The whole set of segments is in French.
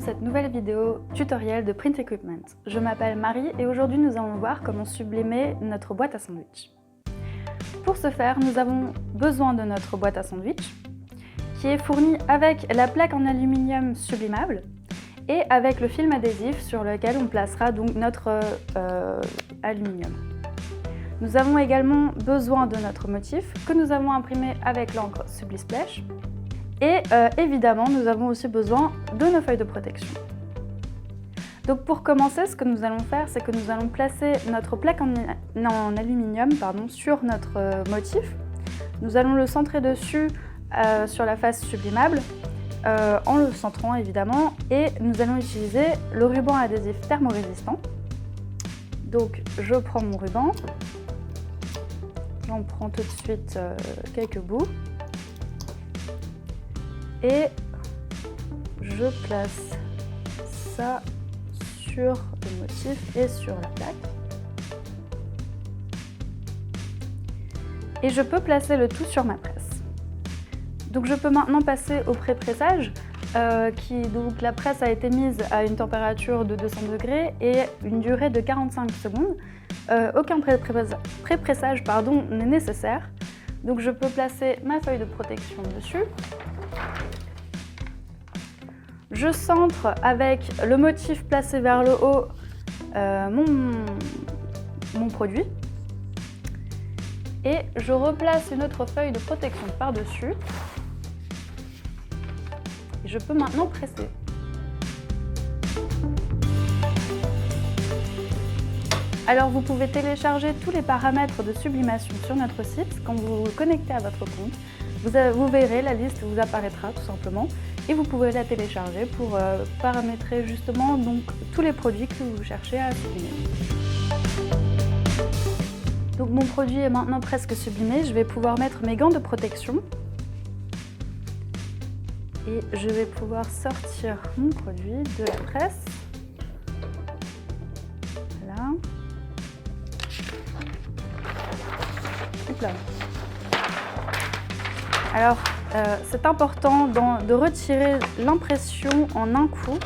cette nouvelle vidéo tutoriel de Print Equipment. Je m'appelle Marie et aujourd'hui nous allons voir comment sublimer notre boîte à sandwich. Pour ce faire, nous avons besoin de notre boîte à sandwich qui est fournie avec la plaque en aluminium sublimable et avec le film adhésif sur lequel on placera donc notre aluminium. Nous avons également besoin de notre motif que nous avons imprimé avec l'encre Sublisplash. Et évidemment, nous avons aussi besoin de nos feuilles de protection. Donc pour commencer, ce que nous allons faire, c'est que nous allons placer notre plaque en aluminium sur notre motif. Nous allons le centrer dessus sur la face sublimable, en le centrant évidemment, et nous allons utiliser le ruban adhésif thermorésistant. Donc je prends mon ruban, j'en prends tout de suite quelques bouts. Et je place ça sur le motif et sur la plaque. Et je peux placer le tout sur ma presse. Donc je peux maintenant passer au pré-pressage. Donc la presse a été mise à une température de 200 degrés et une durée de 45 secondes. Aucun pré-pressage n'est nécessaire. Donc je peux placer ma feuille de protection dessus. Je centre avec le motif placé vers le haut mon produit et je replace une autre feuille de protection par-dessus. Je peux maintenant presser. Alors vous pouvez télécharger tous les paramètres de sublimation sur notre site. Quand vous vous connectez à votre compte, vous verrez, la liste vous apparaîtra tout simplement et vous pouvez la télécharger pour paramétrer justement donc, tous les produits que vous cherchez à sublimer. Donc mon produit est maintenant presque sublimé, je vais pouvoir mettre mes gants de protection et je vais pouvoir sortir mon produit de la presse. Voilà. Hop là. Alors, c'est important de retirer l'impression en un coup.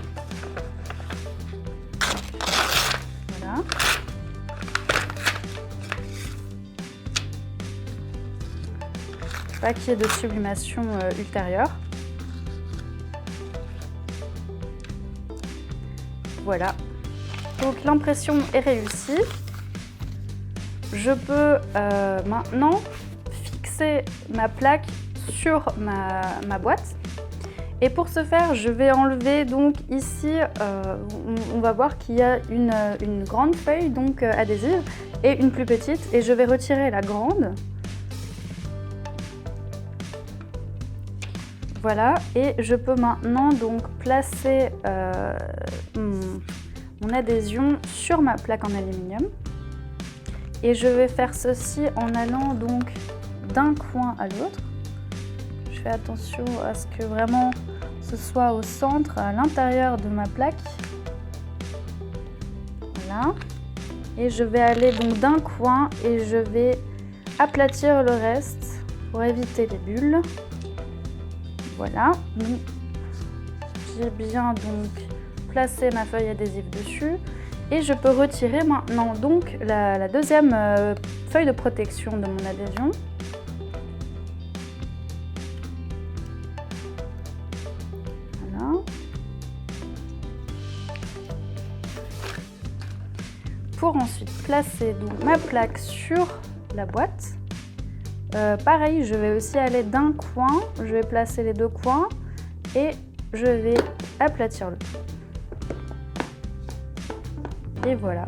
Voilà. Pas qu'il y ait de sublimation ultérieure. Voilà. Donc l'impression est réussie. Je peux maintenant fixer ma plaque sur ma boîte et pour ce faire je vais enlever donc ici on va voir qu'il y a une grande feuille donc adhésive et une plus petite et je vais retirer la grande. Voilà, et je peux maintenant donc placer mon adhésion sur ma plaque en aluminium et je vais faire ceci en allant donc d'un coin à l'autre. Je fais attention à ce que vraiment ce soit au centre, à l'intérieur de ma plaque. Voilà. Et je vais aller donc d'un coin et je vais aplatir le reste pour éviter les bulles. Voilà. J'ai bien donc placé ma feuille adhésive dessus et je peux retirer maintenant donc la deuxième feuille de protection de mon adhésion. Pour ensuite placer donc ma plaque sur la boîte. Pareil, je vais aussi aller d'un coin, je vais placer les deux coins et je vais aplatir le tout. Et voilà,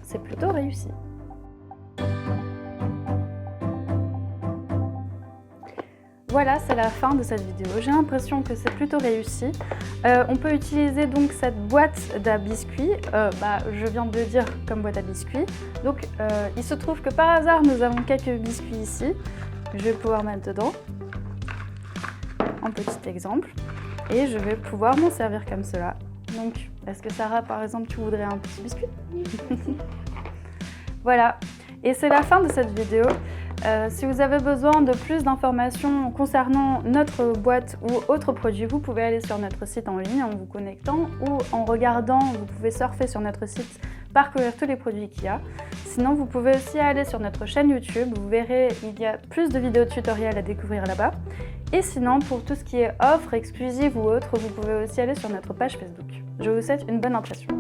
c'est plutôt réussi. Voilà, c'est la fin de cette vidéo. J'ai l'impression que c'est plutôt réussi. On peut utiliser donc cette boîte à biscuits, je viens de le dire comme boîte à biscuits. Donc il se trouve que par hasard nous avons quelques biscuits ici. Je vais pouvoir mettre dedans un petit exemple et je vais pouvoir m'en servir comme cela. Donc est-ce que Sarah par exemple tu voudrais un petit biscuit? Voilà, et c'est la fin de cette vidéo. Si vous avez besoin de plus d'informations concernant notre boîte ou autres produits, vous pouvez aller sur notre site en ligne en vous connectant ou en regardant, vous pouvez surfer sur notre site, parcourir tous les produits qu'il y a. Sinon, vous pouvez aussi aller sur notre chaîne YouTube, vous verrez, il y a plus de vidéos tutoriels à découvrir là-bas. Et sinon, pour tout ce qui est offres exclusives ou autres, vous pouvez aussi aller sur notre page Facebook. Je vous souhaite une bonne impression.